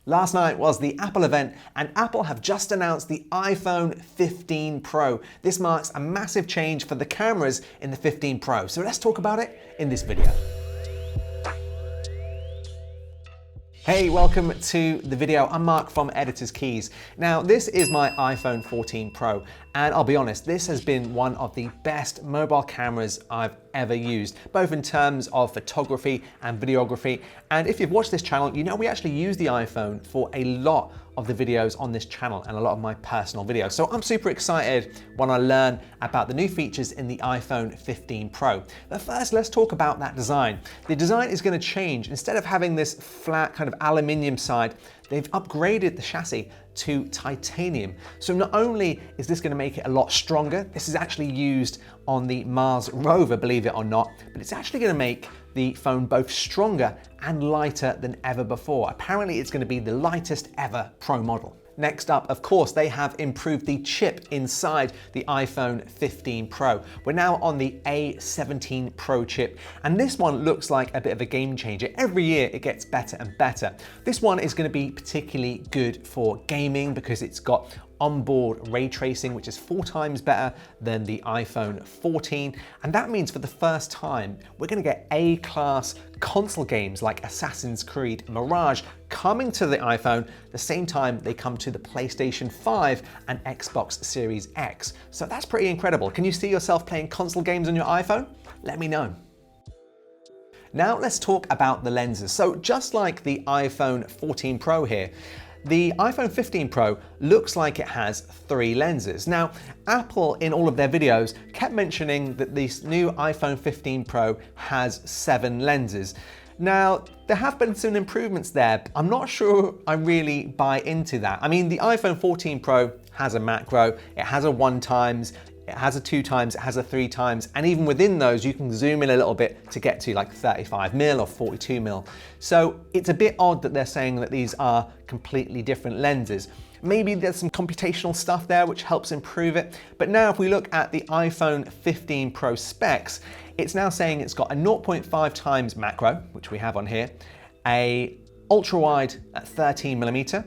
Last night was the Apple event, and Apple have just announced the iPhone 15 Pro. This marks a massive change for the cameras in the 15 Pro. So let's talk about it in this video. Hey, welcome to the video. I'm Mark from Editor's Keys. Now, this is my iPhone 14 Pro, and I'll be honest, this has been one of the best mobile cameras I've ever used, both in terms of photography and videography. And if you've watched this channel, you know we actually use the iPhone for a lot of the videos on this channel and a lot of my personal videos. So I'm super excited when I learn about the new features in the iPhone 15 Pro. But first, let's talk about that design. The design is going to change. Instead of having this flat kind of aluminium side, they've upgraded the chassis to titanium. So not only is this going to make it a lot stronger, this is actually used on the Mars rover, believe it or not, but it's actually going to make the phone both stronger and lighter than ever before. Apparently it's going to be the lightest ever Pro model. Next up, of course, they have improved the chip inside the iPhone 15 Pro. We're now on the A17 Pro chip, and this one looks like a bit of a game changer. Every year it gets better and better. This one is going to be particularly good for gaming because it's got onboard ray tracing, which is 4 times better than the iPhone 14. And that means for the first time, we're going to get A-class console games like Assassin's Creed Mirage coming to the iPhone the same time they come to the PlayStation 5 and Xbox Series X. So that's pretty incredible. Can you see yourself playing console games on your iPhone? Let me know. Now let's talk about the lenses. So just like the iPhone 14 Pro here, the iPhone 15 Pro looks like it has 3 lenses. Now, Apple in all of their videos kept mentioning that this new iPhone 15 Pro has 7 lenses. Now, there have been some improvements there. I'm not sure I really buy into that. I mean, the iPhone 14 Pro has a macro, it has a 1x, it has a 2x, it has a 3x, and even within those, you can zoom in a little bit to get to like 35mm or 42mm. So it's a bit odd that they're saying that these are completely different lenses. Maybe there's some computational stuff there which helps improve it. But now if we look at the iPhone 15 Pro specs, it's now saying it's got a 0.5x macro, which we have on here, a ultra wide at 13mm,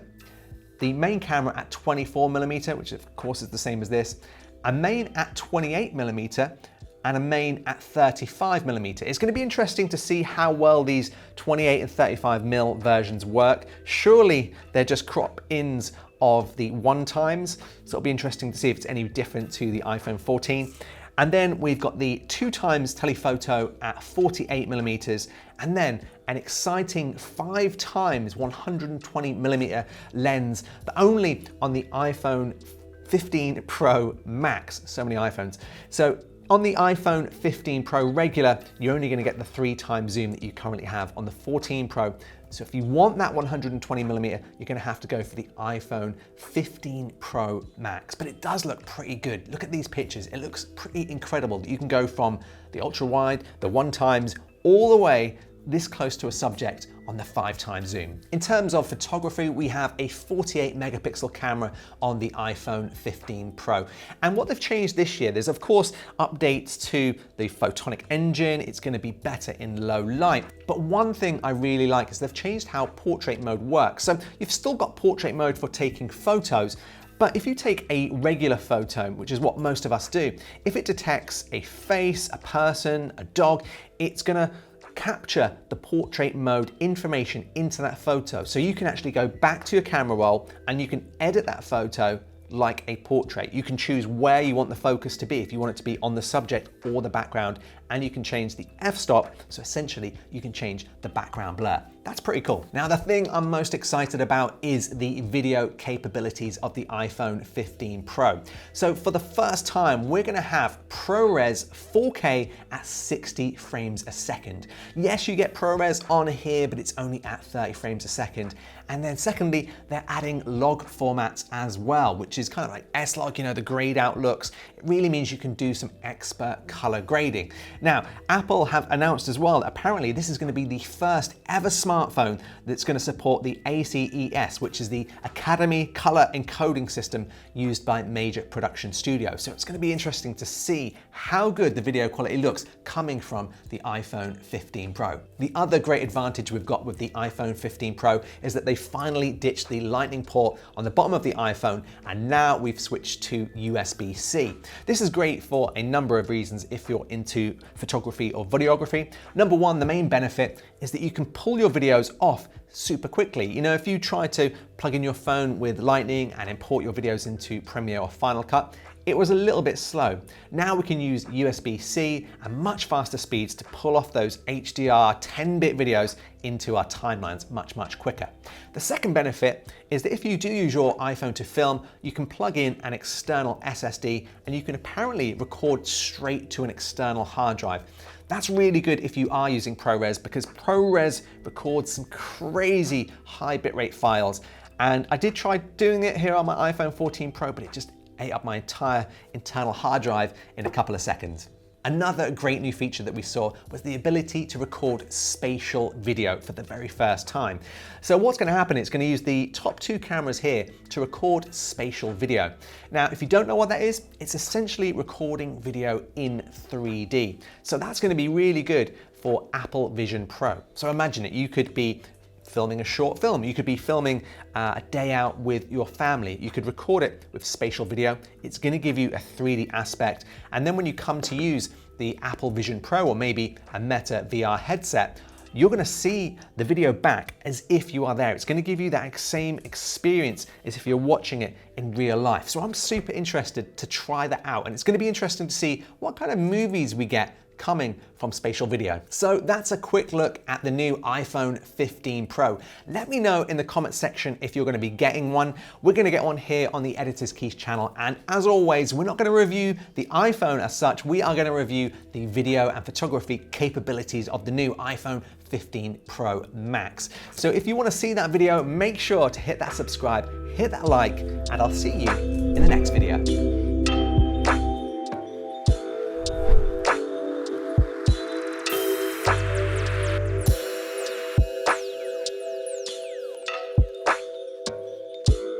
the main camera at 24mm, which of course is the same as this, a main at 28mm, and a main at 35mm. It's going to be interesting to see how well these 28 and 35mm versions work. Surely they're just crop-ins of the 1x, so it'll be interesting to see if it's any different to the iPhone 14. And then we've got the 2x telephoto at 48mm, and then an exciting 5x 120mm lens, but only on the iPhone 15 Pro Max. So many iPhones. So on the iPhone 15 Pro regular, you're only going to get the 3x zoom that you currently have on the 14 Pro. So if you want that 120mm, you're going to have to go for the iPhone 15 Pro Max. But it does look pretty good. Look at these pictures. It looks pretty incredible that you can go from the ultra wide, the 1x, all the way this close to a subject on the 5x zoom. In terms of photography, we have a 48 megapixel camera on the iPhone 15 Pro. And what they've changed this year, there's of course updates to the photonic engine. It's going to be better in low light. But one thing I really like is they've changed how portrait mode works. So you've still got portrait mode for taking photos, but if you take a regular photo, which is what most of us do, if it detects a face, a person, a dog, it's going to capture the portrait mode information into that photo. So you can actually go back to your camera roll and you can edit that photo like a portrait. You can choose where you want the focus to be, if you want it to be on the subject or the background, and you can change the f-stop, so essentially you can change the background blur. That's pretty cool. Now the thing I'm most excited about is the video capabilities of the iPhone 15 Pro. So for the first time, we're gonna have ProRes 4K at 60 frames a second. Yes, you get ProRes on here, but it's only at 30 frames a second. And then secondly, they're adding log formats as well, which is kind of like S-Log, you know, the grayed out looks. It really means you can do some expert color grading. Now, Apple have announced as well that apparently this is going to be the first ever smartphone that's going to support the ACES, which is the Academy Color Encoding System used by major production studios. So it's going to be interesting to see how good the video quality looks coming from the iPhone 15 Pro. The other great advantage we've got with the iPhone 15 Pro is that they finally ditched the Lightning port on the bottom of the iPhone, and now we've switched to USB-C. This is great for a number of reasons if you're into photography or videography. Number one, the main benefit is that you can pull your videos off super quickly. You know, if you try to plug in your phone with Lightning and import your videos into Premiere or Final Cut, it was a little bit slow. Now we can use USB-C and much faster speeds to pull off those HDR 10-bit videos into our timelines much quicker. The second benefit is that if you do use your iPhone to film, you can plug in an external SSD and you can apparently record straight to an external hard drive. That's really good if you are using ProRes, because ProRes records some crazy high bitrate files. And I did try doing it here on my iPhone 14 Pro, but it just ate up my entire internal hard drive in a couple of seconds. Another great new feature that we saw was the ability to record spatial video for the very first time. So what's going to happen, it's going to use the top two cameras here to record spatial video. Now, if you don't know what that is, it's essentially recording video in 3D. So that's going to be really good for Apple Vision Pro. So imagine it, you could be filming a short film. You could be filming a day out with your family. You could record it with spatial video. It's going to give you a 3D aspect. And then when you come to use the Apple Vision Pro or maybe a Meta VR headset, you're going to see the video back as if you are there. It's going to give you that same experience as if you're watching it in real life. So I'm super interested to try that out. And it's going to be interesting to see what kind of movies we get coming from spatial video. So that's a quick look at the new iPhone 15 Pro. Let me know in the comment section if you're going to be getting one. We're going to get one here on the Editor's Keys channel. And as always, we're not going to review the iPhone as such. We are going to review the video and photography capabilities of the new iPhone 15 Pro Max. So if you want to see that video, make sure to hit that subscribe, hit that like, and I'll see you in the next video.